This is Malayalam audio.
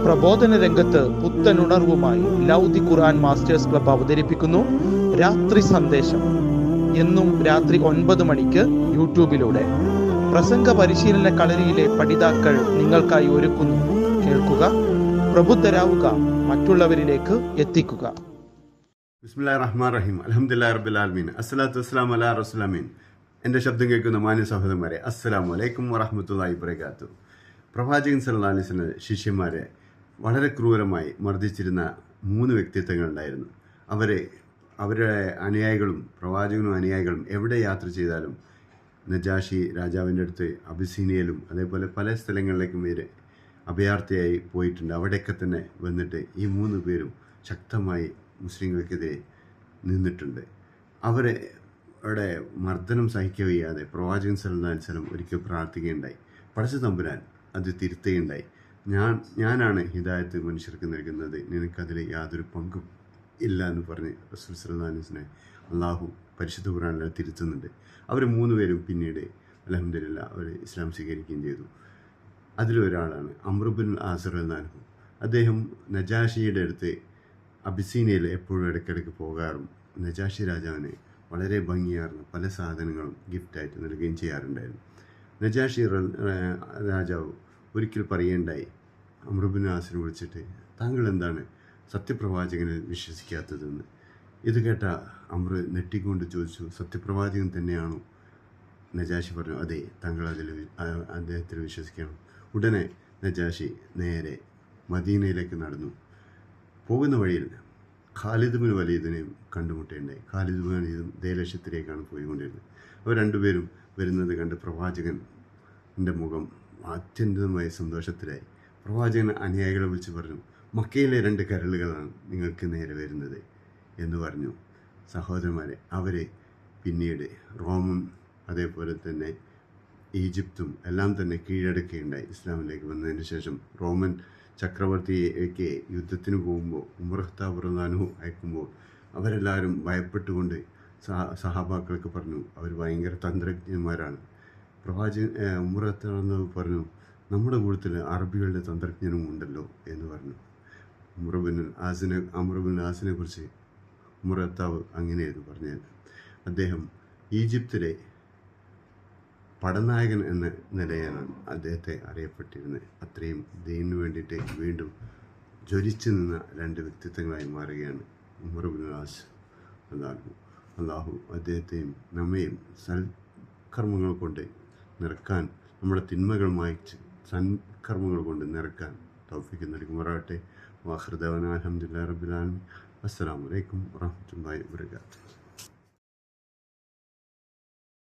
പ്രബോധന രംഗത്ത് പുത്തനുണർവുമായി ലൗദി ഖുർആൻ മാസ്റ്റേഴ്സ് ക്ലബ്ബ് അവതരിപ്പിക്കുന്നു രാത്രി സന്ദേശം. എന്നും രാത്രി 9 മണിക്ക് യൂട്യൂബിലൂടെ പ്രസംഗ പരിശീലന കളരിയിലെ പഠിതാക്കൾ നിങ്ങൾക്കായി ഒരുക്കുന്നു. കേൾക്കുക, പ്രബുദ്ധരാവുക, മറ്റുള്ളവരിലേക്ക് എത്തിക്കുക. ബിസ്മില്ലാഹിർ റഹ്മാനിർ റഹീം. അൽഹംദുലില്ലാഹി റബ്ബിൽ ആലമീൻ. അസ്സലാത്തു വസ്സലാമു അലാ റസൂലിൽ അമീൻ. എൻ്റെ ശബ്ദം കേൾക്കുന്ന മാന്യ സഹോദരന്മാരെ, അസ്സലാമു അലൈക്കും വറഹ്മത്തുള്ളാഹി വബറകാതുഹു. പ്രവാചകൻ സല്ലല്ലാഹു അലൈഹി വസല്ലം ശിഷ്യന്മാരെ വളരെ ക്രൂരമായി മർദ്ദിച്ചിരുന്ന 3 വ്യക്തിത്വങ്ങളുണ്ടായിരുന്നു. അവരുടെ അനുയായികളും പ്രവാചകനും അനുയായികളും എവിടെ യാത്ര ചെയ്താലും നജാഷി രാജാവിൻ്റെ അടുത്ത് അബിസീനിയയിലും അതേപോലെ പല സ്ഥലങ്ങളിലേക്കും ഇവർ അഭയാർത്ഥിയായി പോയിട്ടുണ്ട്. അവിടെയൊക്കെ തന്നെ വന്നിട്ട് ഈ 3 പേരും ശക്തമായി മുസ്ലിങ്ങൾക്കെതിരെ നിന്നിട്ടുണ്ട്. അവരുടെ മർദ്ദനം സഹിക്കുക വയ്യാതെ പ്രവാചകൻ സല്ലല്ലാഹു അലൈഹി വസല്ലം ഒരിക്കൽ പ്രാർത്ഥിക്കുകയുണ്ടായി. പടച്ച തമ്പുരാൻ അത് തിരുത്തുകയുണ്ടായി. ഞാനാണ് ഹിദായത്ത് മനുഷ്യർക്ക് നൽകുന്നത്, നിനക്കതിൽ യാതൊരു പങ്കും ഇല്ല എന്ന് പറഞ്ഞ് റസൂൽ സല്ലല്ലാഹു അലൈഹി വസല്ലം അള്ളാഹു പരിശുദ്ധ ഖുർആനിൽ തിരുത്തുന്നുണ്ട്. അവർ 3 പേരും പിന്നീട് അൽഹംദുലില്ലാഹ് അവർ ഇസ്ലാം സ്വീകരിക്കുകയും ചെയ്തു. അതിലൊരാളാണ് അംർ ഇബ്നുൽ ആസ് റളിയല്ലാഹു അൻഹു. അദ്ദേഹം നജാഷിയുടെ അടുത്ത് അബിസീനിയയിൽ എപ്പോഴും ഇടയ്ക്കിടയ്ക്ക് പോകാറും നജാഷി രാജാവിന് വളരെ ഭംഗിയാർന്ന പല സാധനങ്ങളും ഗിഫ്റ്റായിട്ട് നൽകുകയും ചെയ്യാറുണ്ടായിരുന്നു. നജാഷി രാജാവ് ഒരിക്കൽ പറയുകയുണ്ടായി, അംർ ഇബ്നുൽ ആസിനെ വിളിച്ചിട്ട്, താങ്കൾ എന്താണ് സത്യപ്രവാചകനിൽ വിശ്വസിക്കാത്തതെന്ന്. ഇത് കേട്ട അംർ നെട്ടിക്കൊണ്ട് ചോദിച്ചു, സത്യപ്രവാചകൻ തന്നെയാണോ? നജാഷി പറഞ്ഞു, അതെ, താങ്കൾ അദ്ദേഹത്തിൽ വിശ്വസിക്കണം. ഉടനെ നജാഷി നേരെ മദീനയിലേക്ക് നടന്നു. പോകുന്ന വഴിയിൽ ഖാലിദ് ബിൻ വലീദിനെയും കണ്ടുമുട്ടുകയുണ്ടായി. ഖാലിദ് ബിൻ വലീദും ദേശത്തിലേക്കാണ് പോയിക്കൊണ്ടിരുന്നത്. അവർ രണ്ടുപേരും വരുന്നത് കണ്ട് പ്രവാചകൻ്റെ മുഖം അത്യന്തമായ സന്തോഷത്തിലായി. പ്രവാചകൻ അനുയായികളെ വിളിച്ച് പറഞ്ഞു, മക്കയിലെ 2 കരളുകളാണ് നിങ്ങൾക്ക് നേരെ വരുന്നത് എന്ന് പറഞ്ഞു. സഹോദരന്മാരെ, അവരെ പിന്നീട് റോമും അതേപോലെ തന്നെ ഈജിപ്തും എല്ലാം തന്നെ കീഴടക്കുകയുണ്ടായി. ഇസ്ലാമിലേക്ക് വന്നതിന് ശേഷം റോമൻ ചക്രവർത്തിയേക്ക് യുദ്ധത്തിന് പോകുമ്പോൾ ഉമർ ഖത്താബ് റളിയല്ലാഹു അയക്കുമ്പോൾ അവരെല്ലാവരും ഭയപ്പെട്ടുകൊണ്ട് സഹാബാക്കൾക്ക് പറഞ്ഞു, അവർ ഭയങ്കര തന്ത്രജ്ഞന്മാരാണ്. ഉമർ ഖത്താബ് പറഞ്ഞു, നമ്മുടെ കൂട്ടത്തിൽ അറബികളുടെ തന്ത്രജ്ഞനും ഉണ്ടല്ലോ എന്ന് പറഞ്ഞു. അംർ ഇബ്നുൽ ആസിനെ കുറിച്ച് ഉമർ ഖത്താബ് അങ്ങനെയായിരുന്നു പറഞ്ഞത്. അദ്ദേഹം ഈജിപ്തിലെ പടനായകൻ എന്ന നിലയിലാണ് അദ്ദേഹത്തെ അറിയപ്പെട്ടിരുന്നത്. അത്രയും ദീനിനു വേണ്ടിയിട്ട് വീണ്ടും ജ്വലിച്ചു നിന്ന 2 വ്യക്തിത്വങ്ങളായി മാറുകയാണ് ഉമർ ഇബ്നുൽ ആസ്. അള്ളാഹു അദ്ദേഹത്തെയും നമ്മയും സൽക്കർമ്മങ്ങൾ കൊണ്ട് നിറക്കാൻ, നമ്മുടെ തിന്മകൾ മായ്ച്ച് സൽക്കർമ്മങ്ങൾ കൊണ്ട് നിറക്കാൻ തൗഫീഖ് നൽകുമാറാകട്ടെ. വാഖിറു ദഅ്വാനാ അൽഹംദുലില്ലാഹി റബ്ബിൽ ആലമീൻ. അസ്സലാമു അലൈക്കും വറഹ്മത്തുള്ളാഹി വബറകാതുഹു.